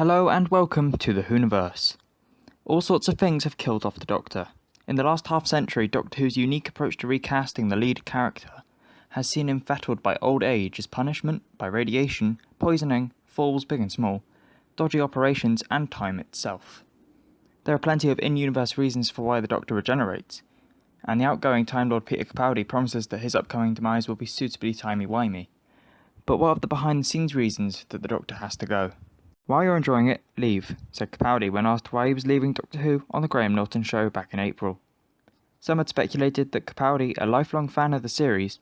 Hello and welcome to the Whoniverse. All sorts of things have killed off the Doctor. In the last half-century, Doctor Who's unique approach to recasting the lead character has seen him fettled by old age as punishment, by radiation, poisoning, falls big and small, dodgy operations, and time itself. There are plenty of in-universe reasons for why the Doctor regenerates, and the outgoing Time Lord Peter Capaldi promises that his upcoming demise will be suitably timey-wimey. But what of the behind-the-scenes reasons that the Doctor has to go? While you're enjoying it, leave, said Capaldi when asked why he was leaving Doctor Who on the Graham Norton show back in April. Some had speculated that Capaldi, a lifelong fan of the series,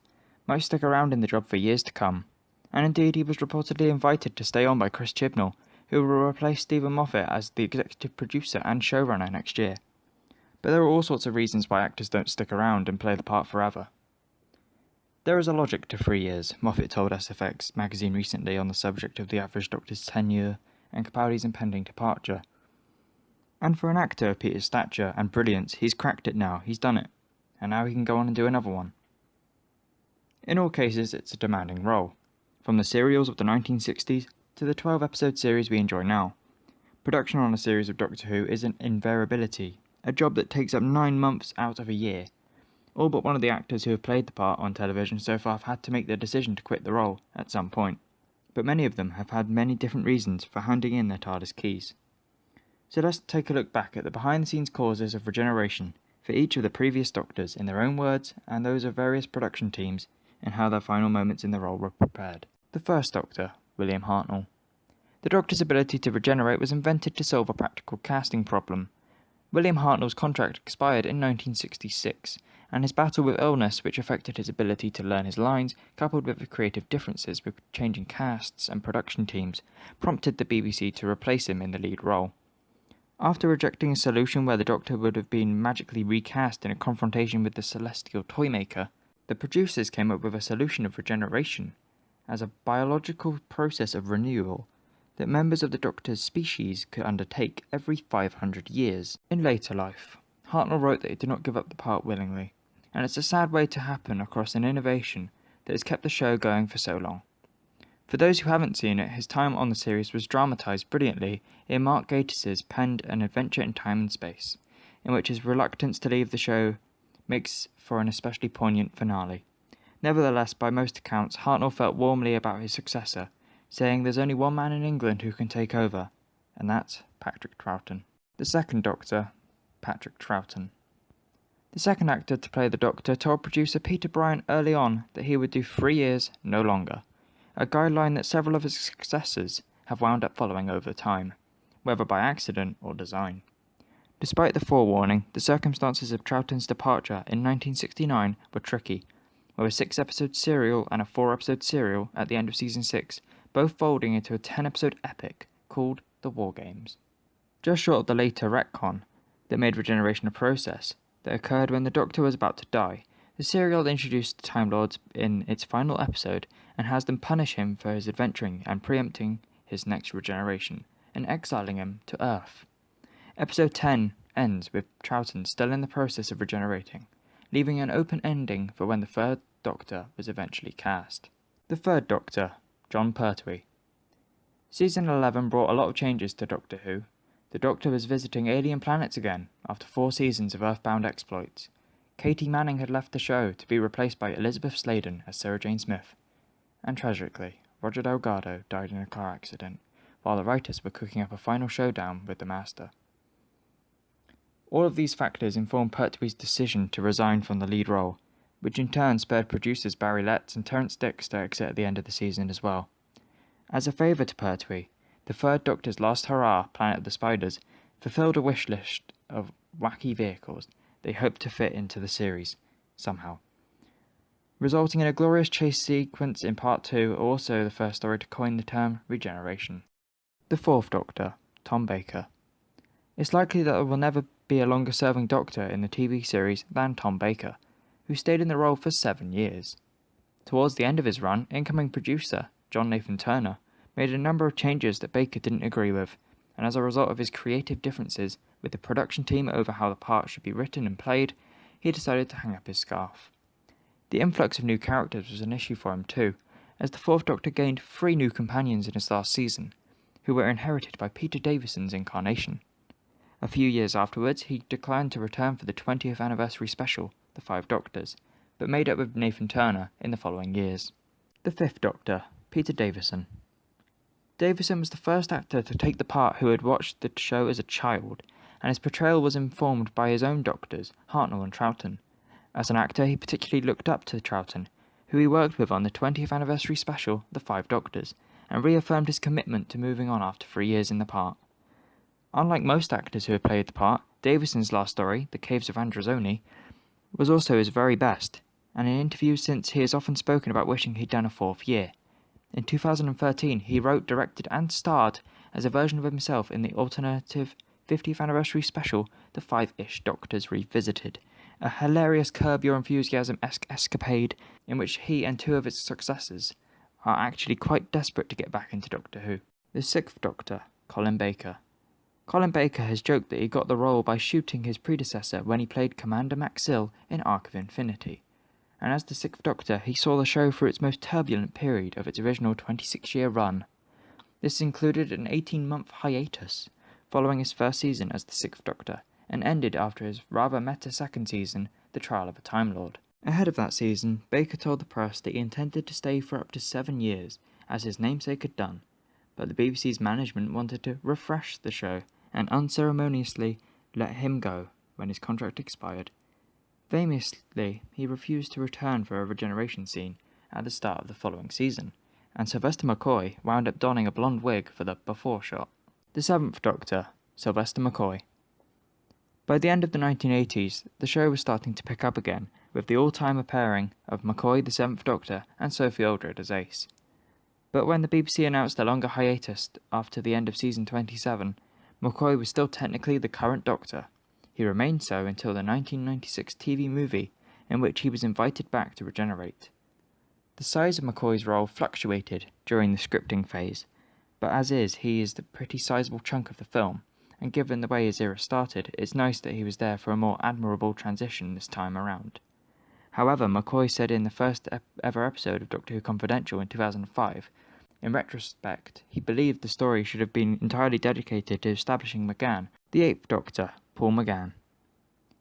might stick around in the job for years to come, and indeed he was reportedly invited to stay on by Chris Chibnall, who will replace Stephen Moffat as the executive producer and showrunner next year. But there are all sorts of reasons why actors don't stick around and play the part forever. There is a logic to 3 years, Moffat told SFX magazine recently on the subject of the average Doctor's tenure and Capaldi's impending departure. And for an actor of Peter's stature and brilliance, he's cracked it now, he's done it, and now he can go on and do another one. In all cases, it's a demanding role, from the serials of the 1960s to the 12-episode series we enjoy now. Production on a series of Doctor Who is an invariability, a job that takes up 9 months out of a year. All but one of the actors who have played the part on television so far have had to make the decision to quit the role at some point, but many of them have had many different reasons for handing in their TARDIS keys. So let's take a look back at the behind-the-scenes causes of regeneration for each of the previous Doctors in their own words and those of various production teams, and how their final moments in the role were prepared. The first Doctor, William Hartnell. The Doctor's ability to regenerate was invented to solve a practical casting problem. William Hartnell's contract expired in 1966, and his battle with illness, which affected his ability to learn his lines, coupled with the creative differences with changing casts and production teams, prompted the BBC to replace him in the lead role. After rejecting a solution where the Doctor would have been magically recast in a confrontation with the celestial toymaker, the producers came up with a solution of regeneration, as a biological process of renewal that members of the Doctor's species could undertake every 500 years. In later life, Hartnell wrote that he did not give up the part willingly, and it's a sad way to happen across an innovation that has kept the show going for so long. For those who haven't seen it, his time on the series was dramatised brilliantly in Mark Gatiss' penned An Adventure in Time and Space, in which his reluctance to leave the show makes for an especially poignant finale. Nevertheless, by most accounts, Hartnell felt warmly about his successor, saying there's only one man in England who can take over, and that's Patrick Troughton. The second Doctor, Patrick Troughton. The second actor to play the Doctor told producer Peter Bryant early on that he would do 3 years, no longer, a guideline that several of his successors have wound up following over time, whether by accident or design. Despite the forewarning, the circumstances of Troughton's departure in 1969 were tricky, with a 6-episode serial and a 4-episode serial at the end of season 6, both folding into a 10-episode epic called The War Games. Just short of the later retcon that made regeneration a process that occurred when the Doctor was about to die, the serial introduced the Time Lords in its final episode and has them punish him for his adventuring and preempting his next regeneration, and exiling him to Earth. Episode 10 ends with Troughton still in the process of regenerating, leaving an open ending for when the third Doctor was eventually cast. The third Doctor, Jon Pertwee. Season 11 brought a lot of changes to Doctor Who. The Doctor was visiting alien planets again, after 4 seasons of Earthbound exploits. Katie Manning had left the show to be replaced by Elizabeth Sladen as Sarah Jane Smith. And tragically, Roger Delgado died in a car accident, while the writers were cooking up a final showdown with the Master. All of these factors informed Pertwee's decision to resign from the lead role, which in turn spurred producers Barry Letts and Terence Dicks to exit at the end of the season as well. As a favour to Pertwee, the third Doctor's last hurrah, Planet of the Spiders, fulfilled a wish list of wacky vehicles they hoped to fit into the series, somehow, resulting in a glorious chase sequence in Part 2, also the first story to coin the term regeneration. The fourth Doctor, Tom Baker. It's likely that there will never be a longer-serving Doctor in the TV series than Tom Baker, who stayed in the role for 7 years. Towards the end of his run, incoming producer, John Nathan Turner, made a number of changes that Baker didn't agree with, and as a result of his creative differences with the production team over how the part should be written and played, he decided to hang up his scarf. The influx of new characters was an issue for him too, as the Fourth Doctor gained 3 new companions in his last season, who were inherited by Peter Davison's incarnation. A few years afterwards, he declined to return for the 20th anniversary special, The Five Doctors, but made up with Nathan Turner in the following years. The Fifth Doctor, Peter Davison. Davison was the first actor to take the part who had watched the show as a child, and his portrayal was informed by his own doctors, Hartnell and Troughton. As an actor, he particularly looked up to Troughton, who he worked with on the 20th anniversary special, The Five Doctors, and reaffirmed his commitment to moving on after 3 years in the part. Unlike most actors who have played the part, Davison's last story, The Caves of Androzani, was also his very best, and in interviews since he has often spoken about wishing he'd done a 4th year. In 2013, he wrote, directed and starred as a version of himself in the alternative 50th anniversary special, The Five-ish Doctors Revisited, a hilarious Curb Your Enthusiasm-esque escapade in which he and 2 of his successors are actually quite desperate to get back into Doctor Who. The Sixth Doctor, Colin Baker. Colin Baker has joked that he got the role by shooting his predecessor when he played Commander Maxil in Arc of Infinity, and as the Sixth Doctor he saw the show through its most turbulent period of its original 26-year run. This included an 18-month hiatus, following his first season as the Sixth Doctor, and ended after his rather meta second season, The Trial of a Time Lord. Ahead of that season, Baker told the press that he intended to stay for up to 7 years, as his namesake had done, but the BBC's management wanted to refresh the show, and unceremoniously let him go when his contract expired. Famously, he refused to return for a Regeneration scene at the start of the following season, and Sylvester McCoy wound up donning a blonde wig for the before shot. The Seventh Doctor, Sylvester McCoy. By the end of the 1980s, the show was starting to pick up again, with the all-timer pairing of McCoy, the Seventh Doctor, and Sophie Aldred as Ace. But when the BBC announced a longer hiatus after the end of season 27, McCoy was still technically the current Doctor. He remained so until the 1996 TV movie, in which he was invited back to regenerate. The size of McCoy's role fluctuated during the scripting phase, but as is, he is the pretty sizable chunk of the film, and given the way his era started, it's nice that he was there for a more admirable transition this time around. However, McCoy said in the first ever episode of Doctor Who Confidential in 2005, in retrospect, he believed the story should have been entirely dedicated to establishing McGann, the Eighth Doctor, Paul McGann.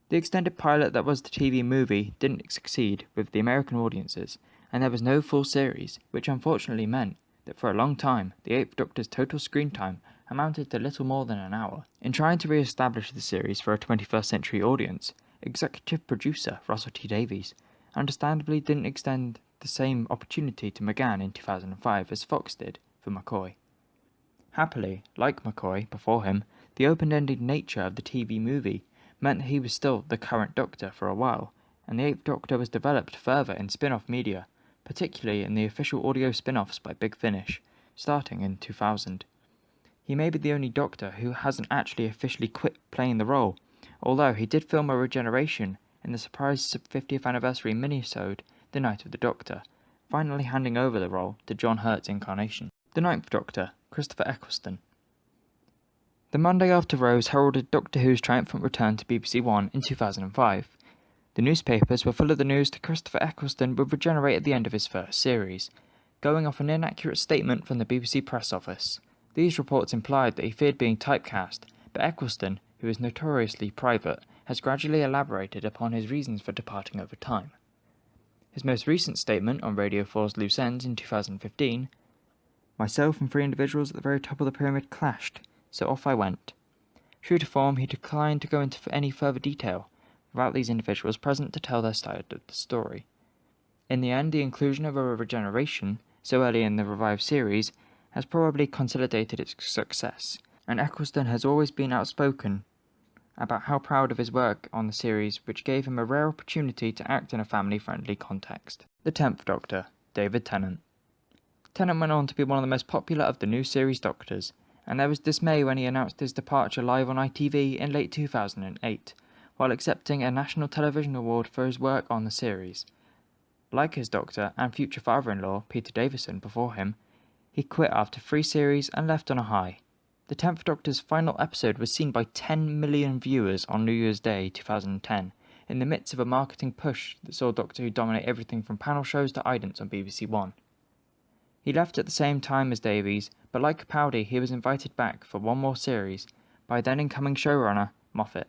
The extended pilot that was the TV movie didn't succeed with the American audiences, and there was no full series, which unfortunately meant that for a long time, the Eighth Doctor's total screen time amounted to little more than an hour. In trying to re-establish the series for a 21st century audience, executive producer Russell T Davies understandably didn't extend the same opportunity to McGann in 2005 as Fox did for McCoy. Happily, like McCoy before him, the open-ended nature of the TV movie meant that he was still the current Doctor for a while, and the Eighth Doctor was developed further in spin-off media, particularly in the official audio spin-offs by Big Finish, starting in 2000. He may be the only Doctor who hasn't actually officially quit playing the role, although he did film a regeneration in the surprise 50th anniversary minisode The Night of the Doctor, finally handing over the role to John Hurt's incarnation. The Ninth Doctor, Christopher Eccleston. The Monday After Rose heralded Doctor Who's triumphant return to BBC One in 2005. The newspapers were full of the news that Christopher Eccleston would regenerate at the end of his first series, going off an inaccurate statement from the BBC press office. These reports implied that he feared being typecast, but Eccleston, who is notoriously private, has gradually elaborated upon his reasons for departing over time. His most recent statement on Radio 4's Loose Ends in 2015, "Myself and 3 individuals at the very top of the pyramid clashed, so off I went." True to form, he declined to go into any further detail, without these individuals present to tell their side of the story. In the end, the inclusion of a regeneration, so early in the revived series, has probably consolidated its success, and Eccleston has always been outspoken about how proud of his work on the series, which gave him a rare opportunity to act in a family-friendly context. The Tenth Doctor, David Tennant. Tennant went on to be one of the most popular of the new series Doctors, and there was dismay when he announced his departure live on ITV in late 2008, while accepting a National Television Award for his work on the series. Like his Doctor and future father-in-law, Peter Davison, before him, he quit after 3 series and left on a high. The 10th Doctor's final episode was seen by 10 million viewers on New Year's Day 2010, in the midst of a marketing push that saw Doctor Who dominate everything from panel shows to idents on BBC One. He left at the same time as Davies, but like Capaldi, he was invited back for one more series by then incoming showrunner Moffat.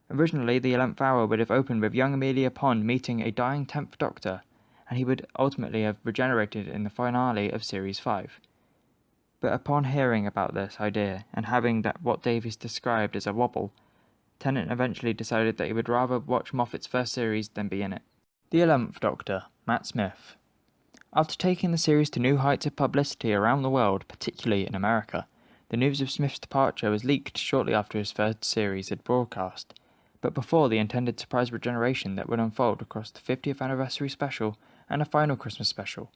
Originally, the 11th Hour would have opened with young Amelia Pond meeting a dying 10th Doctor, and he would ultimately have regenerated in the finale of Series 5. But upon hearing about this idea, and having that what Davies described as a wobble, Tennant eventually decided that he would rather watch Moffat's first series than be in it. The 11th Doctor, Matt Smith. After taking the series to new heights of publicity around the world, particularly in America, the news of Smith's departure was leaked shortly after his third series had broadcast, but before the intended surprise regeneration that would unfold across the 50th anniversary special and a final Christmas special.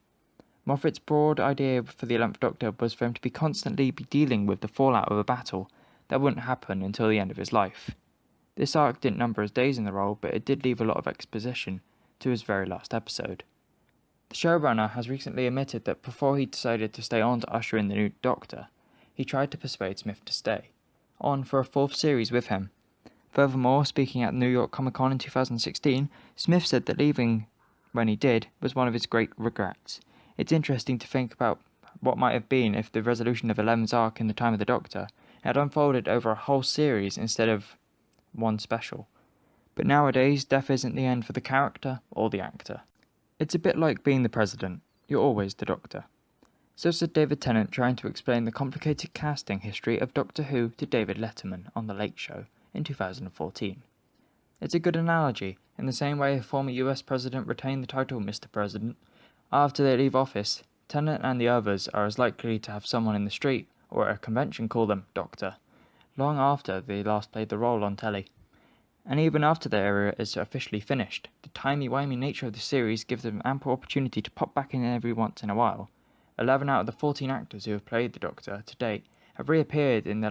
Moffat's broad idea for the 11th Doctor was for him to be constantly dealing with the fallout of a battle that wouldn't happen until the end of his life. This arc didn't number his days in the role, but it did leave a lot of exposition to his very last episode. The showrunner has recently admitted that before he decided to stay on to usher in the new Doctor, he tried to persuade Smith to stay on for a fourth series with him. Furthermore, speaking at New York Comic Con in 2016, Smith said that leaving when he did was one of his great regrets. It's interesting to think about what might have been if the resolution of Eleven's arc in the Time of the Doctor had unfolded over a whole series instead of one special. But nowadays, death isn't the end for the character or the actor. It's a bit like being the president. You're always the Doctor. So said David Tennant, trying to explain the complicated casting history of Doctor Who to David Letterman on The Late Show in 2014. It's a good analogy. In the same way a former US president retained the title Mr. President, after they leave office, Tennant and the others are as likely to have someone in the street or at a convention call them Doctor, long after they last played the role on telly. And even after their era is officially finished, the timey-wimey nature of the series gives them ample opportunity to pop back in every once in a while. 11 out of the 14 actors who have played the Doctor to date have reappeared in the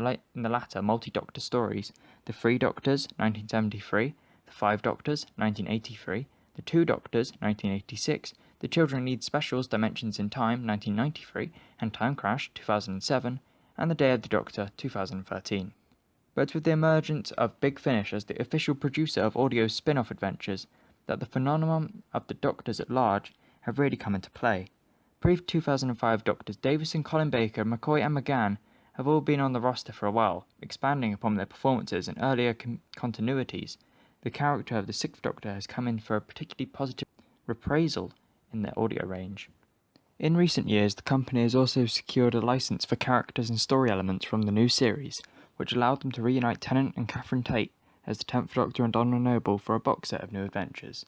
latter multi-Doctor stories: the 3 Doctors, 1973, the 5 Doctors, 1983, the 2 Doctors, 1986, the Children Need Specials Dimensions in Time, 1993, and Time Crash, 2007, and The Day of the Doctor, 2013. But with the emergence of Big Finish as the official producer of audio's spin-off adventures, that the phenomenon of the Doctors at large have really come into play. Pre-2005 Doctors Davison, Colin Baker, McCoy and McGann have all been on the roster for a while, expanding upon their performances and earlier continuities. The character of the 6th Doctor has come in for a particularly positive reprisal in their audio range. In recent years, the company has also secured a license for characters and story elements from the new series, which allowed them to reunite Tennant and Catherine Tate as the 10th Doctor and Donna Noble for a box set of new adventures.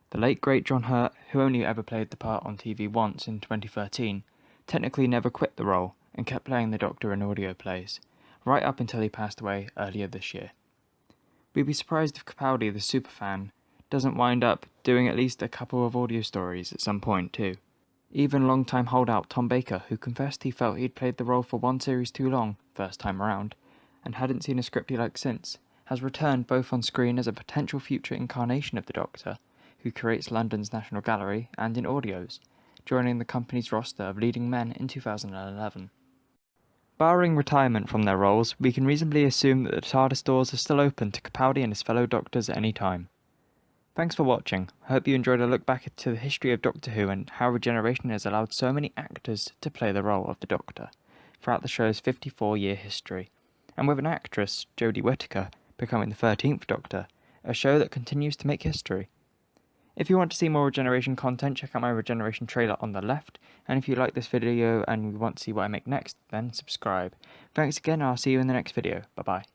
The late great John Hurt, who only ever played the part on TV once in 2013, technically never quit the role and kept playing the Doctor in audio plays, right up until he passed away earlier this year. We'd be surprised if Capaldi, the superfan, doesn't wind up doing at least a couple of audio stories at some point too. Even long-time holdout Tom Baker, who confessed he felt he'd played the role for one series too long, first time around, and hadn't seen a script he liked since, has returned both on screen as a potential future incarnation of the Doctor, who creates London's National Gallery, and in audios, joining the company's roster of leading men in 2011. Barring retirement from their roles, we can reasonably assume that the TARDIS doors are still open to Capaldi and his fellow Doctors at any time. Thanks for watching. I hope you enjoyed a look back into the history of Doctor Who and how Regeneration has allowed so many actors to play the role of the Doctor throughout the show's 54-year history, and with an actress, Jodie Whittaker, becoming the 13th Doctor, a show that continues to make history. If you want to see more Regeneration content, check out my Regeneration trailer on the left, and if you like this video and want to see what I make next, then subscribe. Thanks again, and I'll see you in the next video. Bye bye.